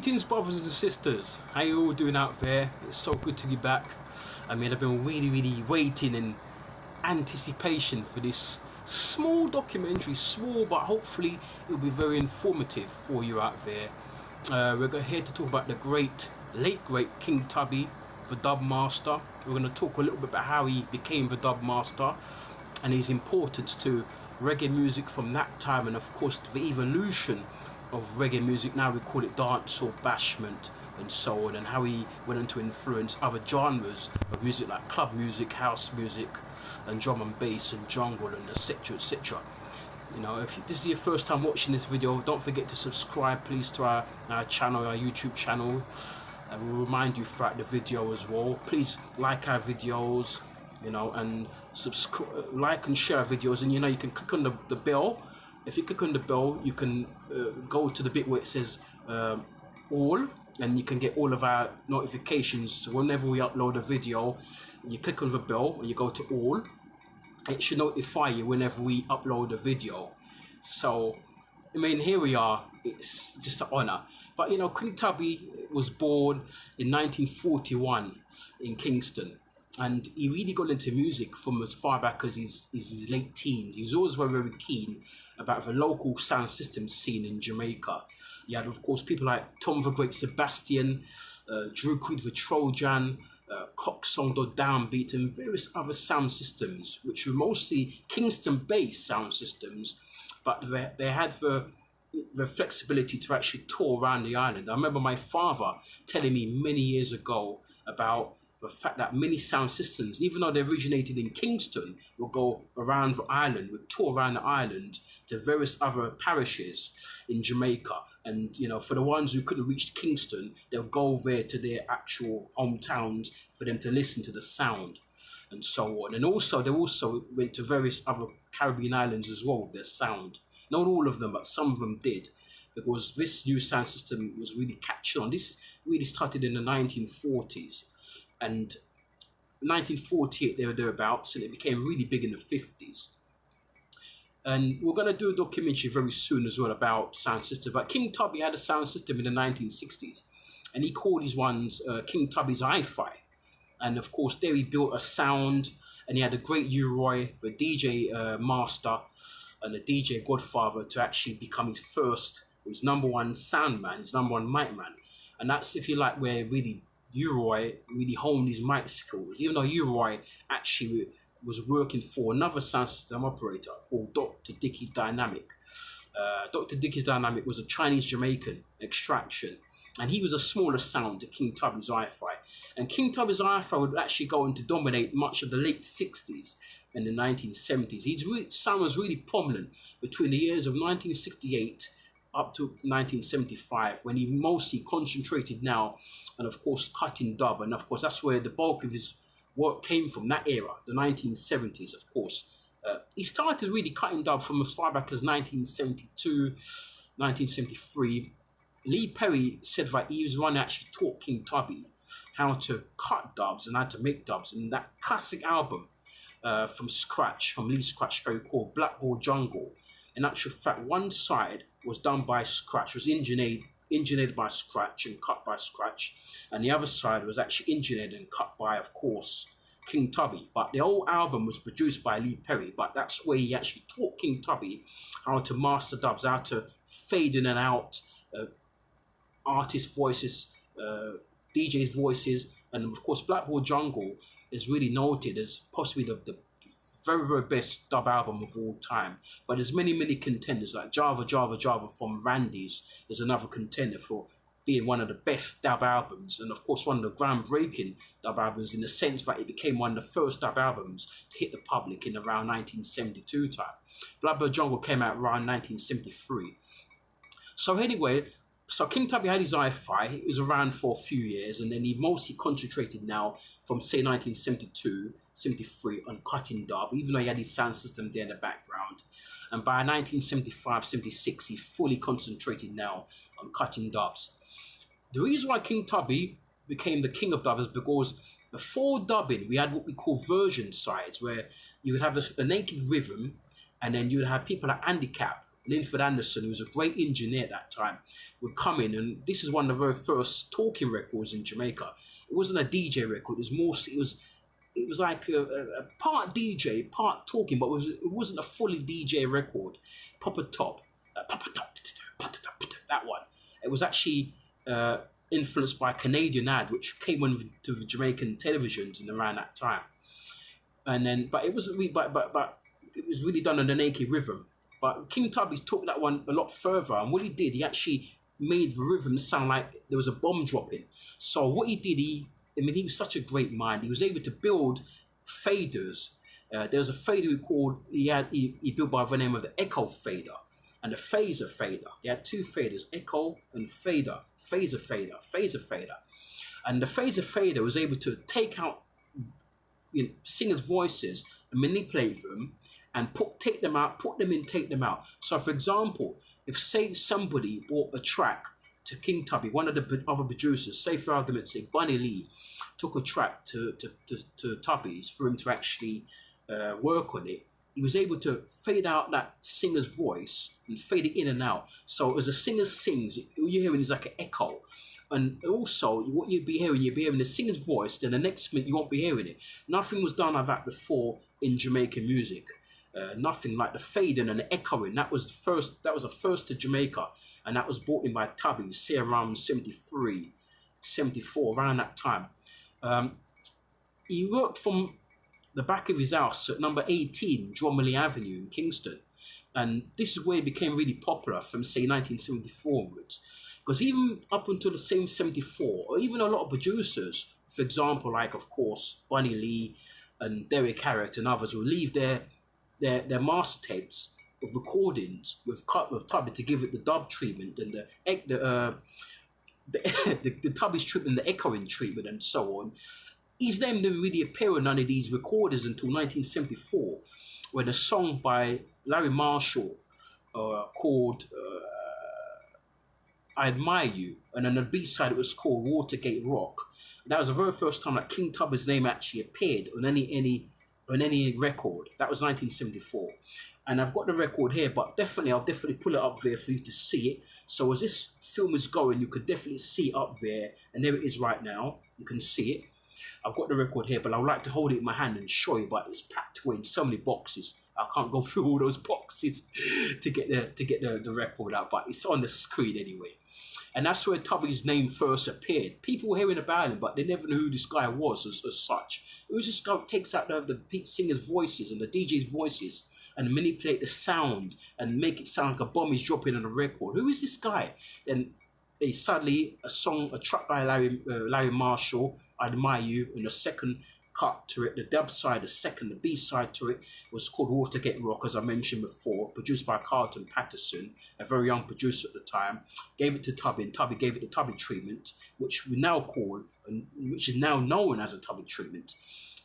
Greetings, brothers and sisters. How you all doing out there? It's so good to be back. I mean, I've been really waiting in anticipation for this small documentary, small, but hopefully it'll be very informative for you out there. We're here to talk about the late great King Tubby, the dub master. We're going to talk a little bit about how he became the dub master and his importance to reggae music from that time, and of course the evolution of reggae music. Now we call it dancehall, bashment and so on, and how he went on to influence other genres of music like club music, house music and drum and bass and jungle and etc. You know, if this is your first time watching this video, don't forget to subscribe please to our channel, our YouTube channel, and we'll remind you throughout the video as well. Please like our videos, you know, and subscribe, like and share videos, and you know, you can click on the bell. If you click on the bell, you can go to the bit where it says all, and you can get all of our notifications. So whenever we upload a video, you click on the bell and you go to all. It should notify you whenever we upload a video. So, I mean, here we are. It's just an honor. But you know, King Tubby was born in 1941 in Kingston. And he really got into music from as far back as his late teens. He was always very keen about the local sound system scene in Jamaica. You had, of course, people like Tom the Great Sebastian, Drew Creed the Trojan, Coxsong the Downbeat, and various other sound systems, which were mostly Kingston-based sound systems, but they had the flexibility to actually tour around the island. I remember my father telling me many years ago about the fact that many sound systems, even though they originated in Kingston, will go around the island, would tour around the island to various other parishes in Jamaica. And, you know, for the ones who couldn't reach Kingston, they'll go there to their actual hometowns for them to listen to the sound and so on. And also, they also went to various other Caribbean islands as well with their sound. Not all of them, but some of them did, because this new sound system was really catching on. This really started in the 1940s. And 1948, they were thereabouts, and it became really big in the 50s. And we're going to do a documentary very soon as well about sound system. But King Tubby had a sound system in the 1960s, and he called his ones King Tubby's Hi-Fi. And of course, there he built a sound, and he had a great U-Roy, the DJ master, and the DJ godfather to actually become his number one sound man, his number one mic man. And that's, if you like, where really U-Roy really honed his mic skills, even though U-Roy actually was working for another sound system operator called Dr. Dickey's Dynamic. Dr. Dickey's Dynamic was a Chinese-Jamaican extraction, and he was a smaller sound to King Tubby's Hi-Fi. And King Tubby's Hi-Fi would actually go on to dominate much of the late 60s and the 1970s. His sound was really prominent between the years of 1968 up to 1975, when he mostly concentrated now and of course cutting dub, and of course that's where the bulk of his work came from, that era, the 1970s. Of course he started really cutting dub from as far back as 1972, 1973. Lee Perry said that he was the one that actually taught King Tubby how to cut dubs and how to make dubs, and that classic album from Lee Scratch Perry called Blackboard Jungle. In actual fact, one side was done by Scratch, was engineered by Scratch and cut by Scratch, and the other side was actually engineered and cut by, of course, King Tubby. But the whole album was produced by Lee Perry, but that's where he actually taught King Tubby how to master dubs, how to fade in and out artist voices, DJs voices, and of course Blackboard Jungle is really noted as possibly the very best dub album of all time. But there's many contenders, like Java from Randy's is another contender for being one of the best dub albums, and of course one of the groundbreaking dub albums in the sense that it became one of the first dub albums to hit the public in around 1972 time. Blackboard Jungle came out around 1973. So anyway, so King Tubby had his Hi-Fi. He was around for a few years, and then he mostly concentrated now from say 1972, 73 on cutting dub, even though he had his sound system there in the background. And by 1975, 76, he fully concentrated now on cutting dubs. The reason why King Tubby became the king of dub is because before dubbing, we had what we call version sides, where you would have a native rhythm, and then you would have people like Handicap Linford Anderson, who was a great engineer at that time, would come in, and this is one of the very first talking records in Jamaica. It wasn't a DJ record. It was like a part DJ, part talking, but it wasn't a fully DJ record. Proper top, that one. It was actually influenced by a Canadian ad, which came on to the Jamaican televisions in around that time. And then, but it wasn't really, but it was really done on the naked rhythm. But King Tubby took that one a lot further, and what he did, he actually made the rhythm sound like there was a bomb dropping. So what he did, he was such a great mind. He was able to build faders. There was a fader he built by the name of the Echo fader and the phaser fader. He had two faders, Echo and fader, phaser fader. And the phaser fader was able to take out singers' voices and manipulate them and take them out, put them in, take them out. So for example, if say somebody bought a track to King Tubby, one of the other producers, say for argument's sake, Bunny Lee took a track to Tubby's for him to actually work on it, he was able to fade out that singer's voice and fade it in and out. So as a singer sings, all you're hearing is like an echo. And also, what you'd be hearing the singer's voice, then the next minute you won't be hearing it. Nothing was done like that before in Jamaican music. Nothing like the fading and the echoing. That was the first to Jamaica, and that was brought in by Tubby, say around 73, 74, around that time. He worked from the back of his house at number 18 Dromley Avenue in Kingston, and this is where he became really popular from say 1974 onwards. Because even up until the same 74, or even a lot of producers, for example, like of course Bunny Lee and Derek Harriott and others, will leave their master tapes of recordings with Tubby to give it the dub treatment and the Tubby's treatment, the echoing treatment, and so on. His name didn't really appear on none of these recordings until 1974, when a song by Larry Marshall called I Admire You, and on the B-side it was called Watergate Rock. That was the very first time that King Tubby's name actually appeared on any record. That was 1974. And I've got the record here, but I'll definitely pull it up there for you to see it. So as this film is going, you could definitely see it up there, and there it is right now. You can see it. I've got the record here, but I would like to hold it in my hand and show you, but it's packed away in so many boxes. I can't go through all those boxes to get the record out, but it's on the screen anyway. And that's where Tubby's name first appeared. People were hearing about him, but they never knew who this guy was as such. It was just guy who takes out the singers' voices and the DJ's voices and manipulate the sound and make it sound like a bomb is dropping on a record. Who is this guy? Then suddenly a track by Larry Marshall, I Admire You, and a second cut to it, the dub side, the B side to it was called Watergate Rock, as I mentioned before, produced by Carlton Patterson, a very young producer at the time. Gave it to Tubby, and Tubby gave it the Tubby treatment, which we now call, and which is now known as a Tubby treatment.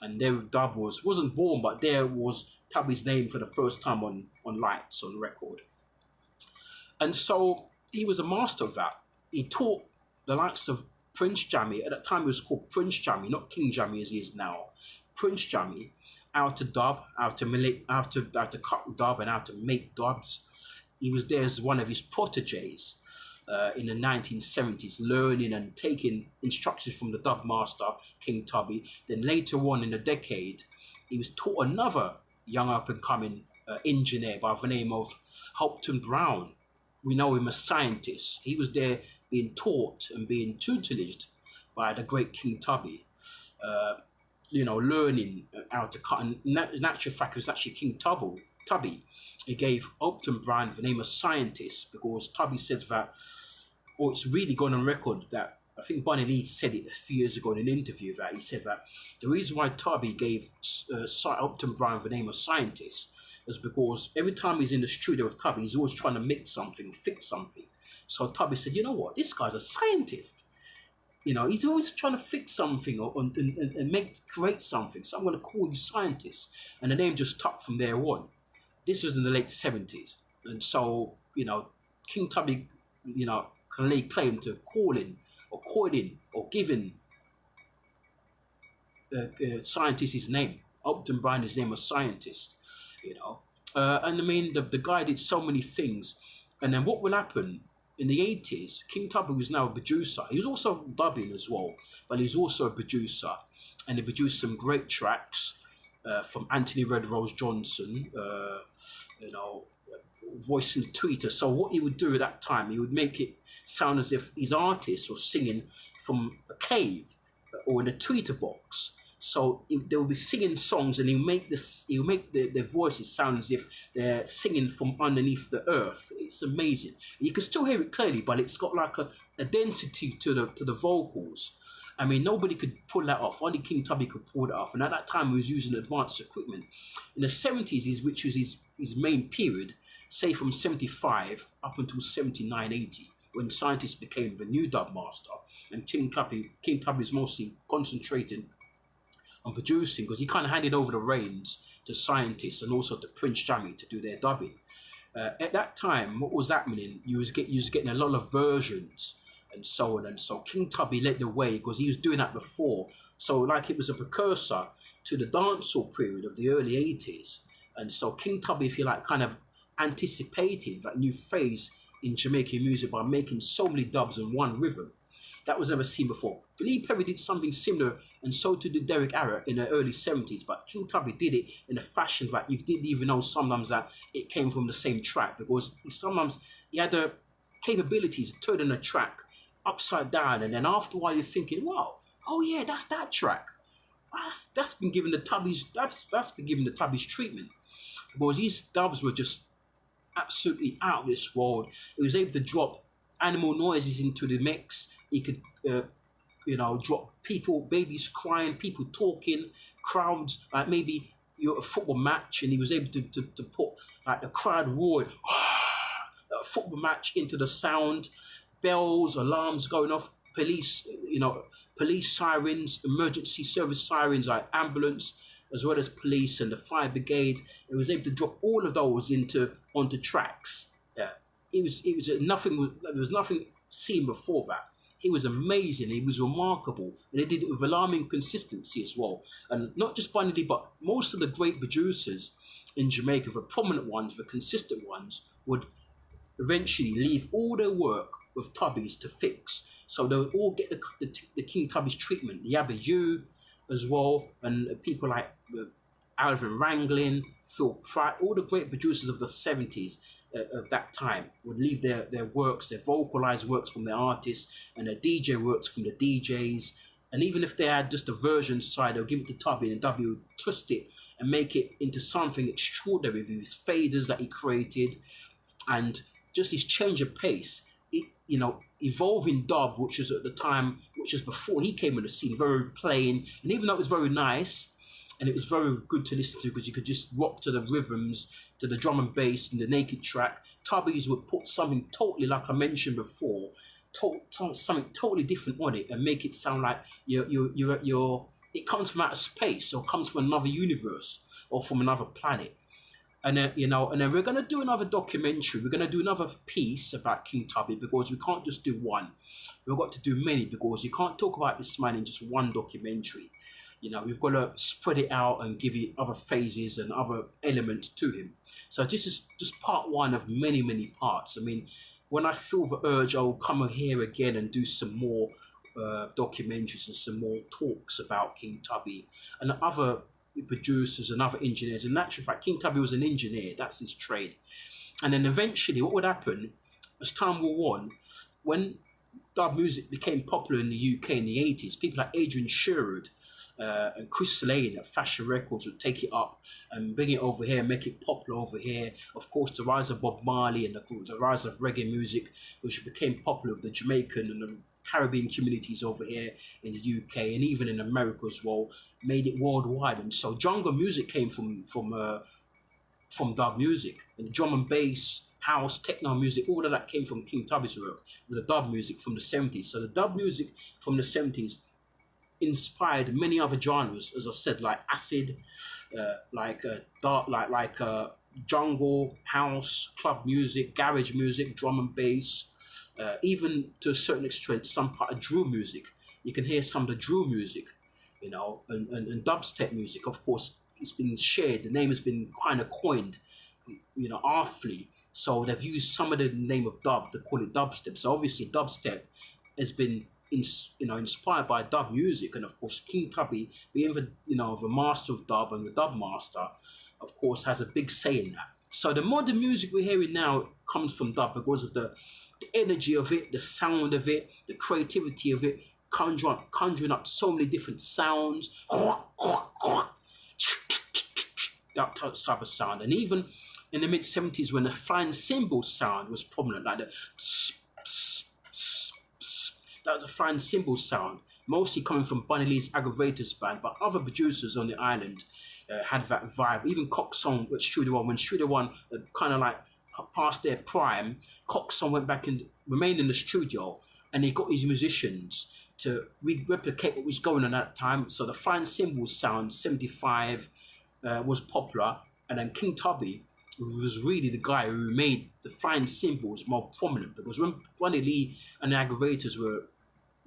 And there dub wasn't born, but there was Tubby's name for the first time on lights, on record. And so he was a master of that. He taught the likes of Prince Jammy, at that time it was called Prince Jammy, not King Jammy as he is now. Prince Jammy, how to dub, how to cut dub, and how to make dubs. He was there as one of his proteges in the 1970s, learning and taking instructions from the dub master, King Tubby. Then later on in the decade, he was taught another young up-and-coming engineer by the name of Uptown Brown. We know him as scientist. He was there being taught and being tutelaged by the great King Tubby, learning how to cut. And in actual fact, it was actually King Tubby. He gave Uptown Brown the name of scientist because Tubby says that, it's really gone on record that, I think Bunny Lee said it a few years ago in an interview, that he said that the reason why Tubby gave Uptown Brown the name of scientist is because every time he's in the studio with Tubby, he's always trying to make something, fix something. So Tubby said, you know what, this guy's a scientist. He's always trying to fix something and create something. So I'm going to call you scientist. And the name just stuck from there on. This was in the late 70s. And so, King Tubby, can lay claim to calling or giving scientist his name. Upton Brown, his name was scientist, And I mean, the guy did so many things. And then what will happen in the 80s? King Tubby was now a producer. He was also dubbing as well, but he's also a producer. And he produced some great tracks from Anthony Red Rose Johnson, you know, voicing tweeter. So what he would do at that time, he would make it sound as if his artist was singing from a cave or in a tweeter box. So they will be singing songs, and he'll make their voices sound as if they're singing from underneath the earth. It's amazing. You can still hear it clearly, but it's got like a density to the vocals. I mean, nobody could pull that off. Only King Tubby could pull it off. And at that time, he was using advanced equipment. In the 70s, which was his main period, say from 75 up until 79, 80, when scientists became the new dub master, and King Tubby is mostly concentrating on producing, because he kind of handed over the reins to scientists and also to Prince Jammy to do their dubbing. At that time, what was happening, you was getting a lot of versions and so on. And so King Tubby led the way because he was doing that before. So like it was a precursor to the dancehall period of the early 80s. And so King Tubby, if you like, kind of anticipated that new phase in Jamaican music by making so many dubs in one rhythm. That was never seen before. Lee Perry did something similar, and so did Derek Arra in the early 70s, but King Tubby did it in a fashion that you didn't even know sometimes that it came from the same track, because sometimes he had the capabilities of turning a track upside down, and then after a while you're thinking, wow, oh yeah, that's that track. That's been given the Tubby's treatment, because these dubs were just absolutely out of this world. He was able to drop animal noises into the mix. He could, drop people, babies crying, people talking, crowds, like maybe you're at a football match, and he was able to put like the crowd roared, a football match into the sound, bells, alarms going off, police sirens, emergency service sirens like ambulance, as well as police and the fire brigade. It was able to drop all of those onto tracks. Yeah, there was nothing seen before that. He was amazing. He was remarkable, and he did it with alarming consistency as well. And not just Bunny, but most of the great producers in Jamaica, the prominent ones, the consistent ones, would eventually leave all their work with Tubby's to fix. So they would all get the King Tubby's treatment. Yabba You as well, and people like Alvin Ranglin, Phil Pratt, all the great producers of the 70s of that time would leave their works, their vocalized works from their artists, and their DJ works from the DJs. And even if they had just a version side, they'll give it to Tubby, and Tubby would twist it and make it into something extraordinary with these faders that he created, and just his change of pace. Evolving dub, which was at the time, which was before he came on the scene, very plain, and even though it was very nice, and it was very good to listen to because you could just rock to the rhythms, to the drum and bass and the naked track, Tubby's would put something totally, like I mentioned before, something totally different on it and make it sound like it comes from outer space or comes from another universe or from another planet. And then, and then we're going to do another documentary. We're going to do another piece about King Tubby, because we can't just do one. We've got to do many, because you can't talk about this man in just one documentary. We've got to spread it out and give it other phases and other elements to him. So this is just part one of many, many parts. I mean, when I feel the urge, I'll come here again and do some more documentaries and some more talks about King Tubby and other producers and other engineers. In actual fact, King Tubby was an engineer. That's his trade. And then eventually what would happen as time wore on, when dub music became popular in the UK in the 80s, people like Adrian Sherwood and Chris Lane at Fashion Records would take it up and bring it over here, make it popular over here. Of course, the rise of Bob Marley and the rise of reggae music, which became popular with the Jamaican and the Caribbean communities over here in the UK and even in America as well, made it worldwide. And so jungle music came from dub music, and drum and bass, house, techno music, all of that came from King Tubby's work with the dub music from the 70s. So the dub music from the 70s inspired many other genres, as I said, like acid, jungle, house, club music, garage music, drum and bass, even to a certain extent, some part of drill music. You can hear some of the drill music, and dubstep music. Of course, it's been shared. The name has been kind of coined earthly. So they've used some of the name of dub to call it dubstep. So obviously dubstep has been inspired by dub music, and of course King Tubby, being the master of dub and the dub master, of course has a big say in that. So the modern music we're hearing now comes from dub because of the energy of it, the sound of it, the creativity of it, conjuring up so many different sounds, that type of sound. And even in the mid-70s, when the flying cymbal sound was prominent, like the that was a flying cymbal sound, mostly coming from Bunny Lee's Aggravators band, but other producers on the island had that vibe. Even Coxsone with Studio One, when Studio One kind of like past their prime, Coxsone went back and remained in the studio, and he got his musicians to replicate what was going on at that time. So the flying cymbal sound, 75, was popular, and then King Tubby was really the guy who made the flying cymbals more prominent, because when Bunny Lee and the Aggravators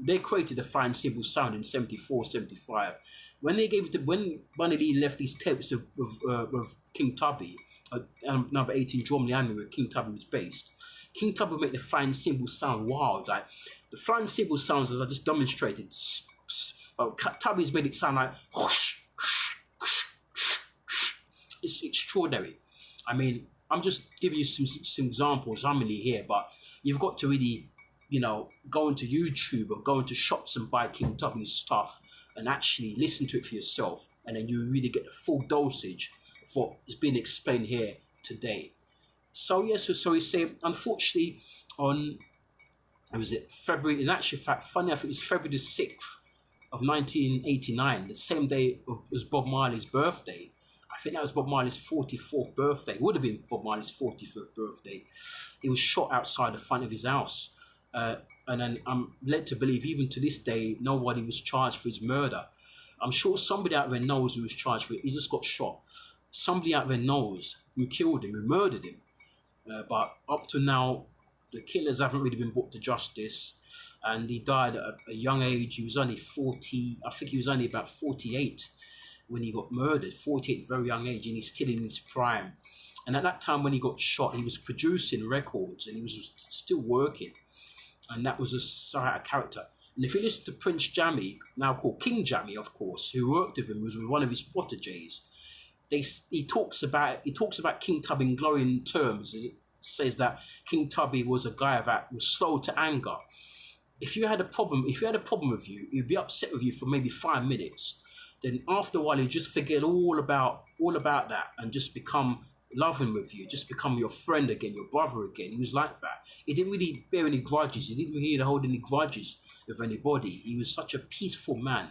they created the flying cymbal sound in 74, 75. When Bunny Lee left these tapes with King Tubby, number 18 Drumley Anime, where King Tubby was based, King Tubby would make the flying cymbal sound wild. Like the flying cymbal sounds, as I just demonstrated, Tubby's made it sound like whoosh, it's extraordinary. I mean, I'm just giving you some examples, I'm really here, but you've got to really, go into YouTube or go into shops and buy King Tubby's stuff and actually listen to it for yourself, and then you really get the full dosage of what is being explained here today. So yes, so he's saying, unfortunately, on February? It's actually funny. I think it was February the 6th of 1989, the same day was Bob Marley's birthday. I think that was Bob Marley's 44th birthday. It would have been Bob Marley's 45th birthday. He was shot outside the front of his house. And then I'm led to believe, even to this day, nobody was charged for his murder. I'm sure somebody out there knows who was charged for it. He just got shot. Somebody out there knows who killed him, who murdered him. But up to now, the killers haven't really been brought to justice. And he died at a young age. He was only 40. I think he was only about 48 when he got murdered. 48, very young age, and he's still in his prime. And at that time when he got shot, he was producing records and he was still working. And that was a character. And if you listen to Prince Jammy, now called King Jammy, of course, who worked with him, was with one of his proteges. He talks about King Tubby in glowing terms. It says that King Tubby was a guy that was slow to anger. If you had a problem with you, he'd be upset with you for maybe 5 minutes. Then after a while, he'd just forget all about that and just become loving with you, just become your friend again, your brother again. He was like that. He didn't really bear any grudges. He didn't really hold any grudges with anybody. He was such a peaceful man,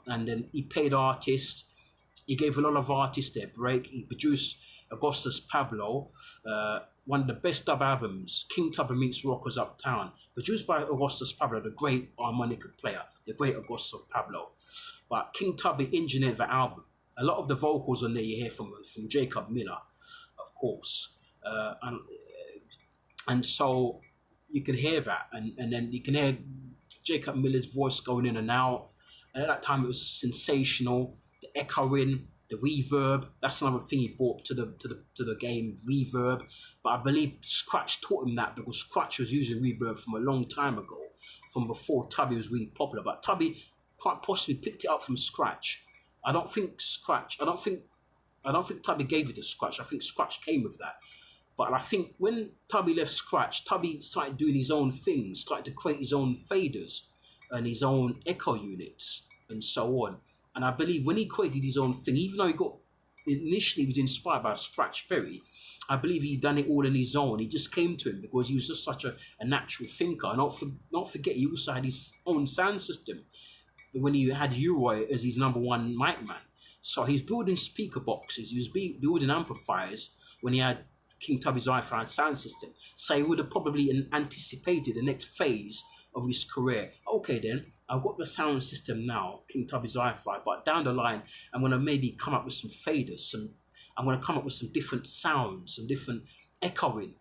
And then he paid artists. He gave a lot of artists their break. He produced Augustus Pablo, one of the best dub albums, King Tubby Meets Rockers Uptown, produced by Augustus Pablo, the great harmonica player, the great Augustus Pablo. But King Tubby engineered the album. A lot of the vocals on there you hear from Jacob Miller, of course. And so you can hear that. And then you can hear Jacob Miller's voice going in and out. And at that time it was sensational. The echoing, the reverb, that's another thing he brought to the game, reverb. But I believe Scratch taught him that, because Scratch was using reverb from a long time ago, from before Tubby was really popular. But Tubby quite possibly picked it up from Scratch. I don't think Tubby gave it to Scratch. I think Scratch came with that. But I think when Tubby left Scratch, Tubby started doing his own things, started to create his own faders and his own echo units and so on. And I believe when he created his own thing, even though initially was inspired by Scratch Perry, I believe he done it all on his own. He just came to him because he was just such a natural thinker. And not forget, he also had his own sound system. But when he had Uroy as his number one mic man. So he's building speaker boxes, he was building amplifiers when he had King Tubby's hi-fi sound system. So he would have probably anticipated the next phase of his career. Okay then, I've got the sound system now, King Tubby's hi-fi, but down the line, I'm going to maybe come up with some faders, I'm going to come up with some different sounds, some different echoing,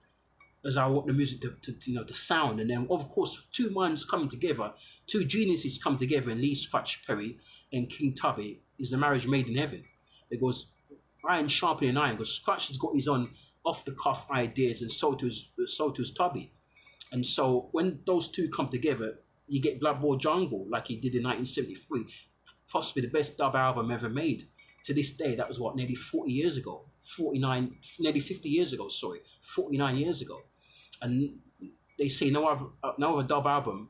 as I want the music to sound. And then, of course, two minds coming together, two geniuses come together in Lee Scratch Perry and King Tubby is a marriage made in heaven. Because iron sharpening iron, because Scratch has got his own off the cuff ideas, and so does Tubby. And so when those two come together, you get Blood Bowl Jungle, like he did in 1973, possibly the best dub album ever made. To this day, that was what, nearly 40 years ago, 49, nearly 50 years ago, sorry, 49 years ago. And they say no other dub album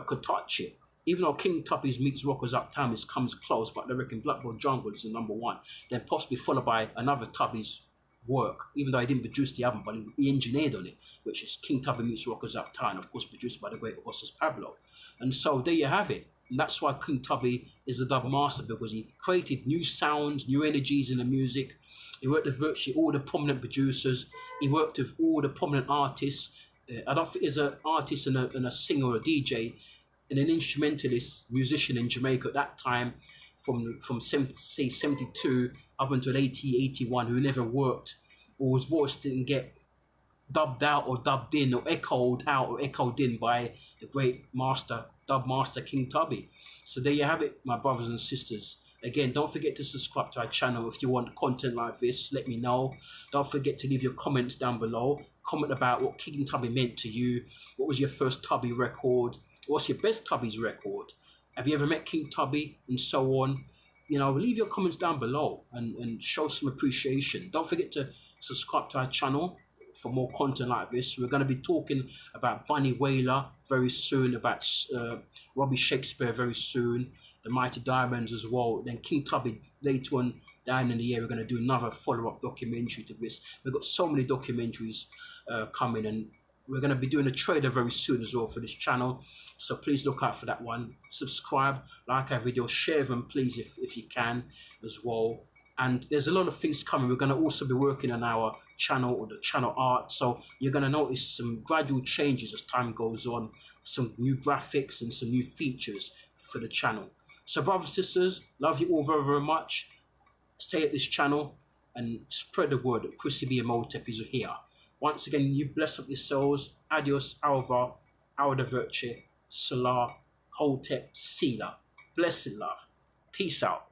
could touch it. Even though King Tubby's meets Rockers Uptown comes close, but they reckon Blood Bowl Jungle is the #1. Then possibly followed by another Tubby's work, even though I didn't produce the album, but he engineered on it, which is King Tubby meets Rockers Uptown, of course produced by the great Augustus Pablo. And so there you have it. And that's why King Tubby is the dub master, because he created new sounds, new energies in the music. He worked with virtually all the prominent producers. He worked with all the prominent artists. I don't think there's an artist and a singer or a DJ and an instrumentalist musician in Jamaica at that time from say 72 up until 80, 81 who never worked, or his voice didn't get dubbed out or dubbed in or echoed out or echoed in by the great dub master King Tubby. So there you have it, my brothers and sisters. Again, don't forget to subscribe to our channel. If you want content like this, let me know. Don't forget to leave your comments down below. Comment about what King Tubby meant to you. What was your first Tubby record? What's your best Tubby's record? Have you ever met King Tubby? And so on. You know, leave your comments down below and show some appreciation. Don't forget to subscribe to our channel for more content like this. We're going to be talking about Bunny Wailer very soon, about Robbie Shakespeare very soon, the Mighty Diamonds as well. Then King Tubby later on down in the year, we're going to do another follow-up documentary to this. We've got so many documentaries coming, and we're going to be doing a trailer very soon as well for this channel. So please look out for that one. Subscribe, like our videos, share them please if you can as well. And there's a lot of things coming. We're going to also be working on our channel, or the channel art. So you're going to notice some gradual changes as time goes on, some new graphics and some new features for the channel. So brothers and sisters, love you all very, very much. Stay at this channel and spread the word that Chrissy B. Motep is here. Once again, you bless up your souls. Adios, Alva, Auda Virtue, Salah, Hotep, Sila. Blessed love. Peace out.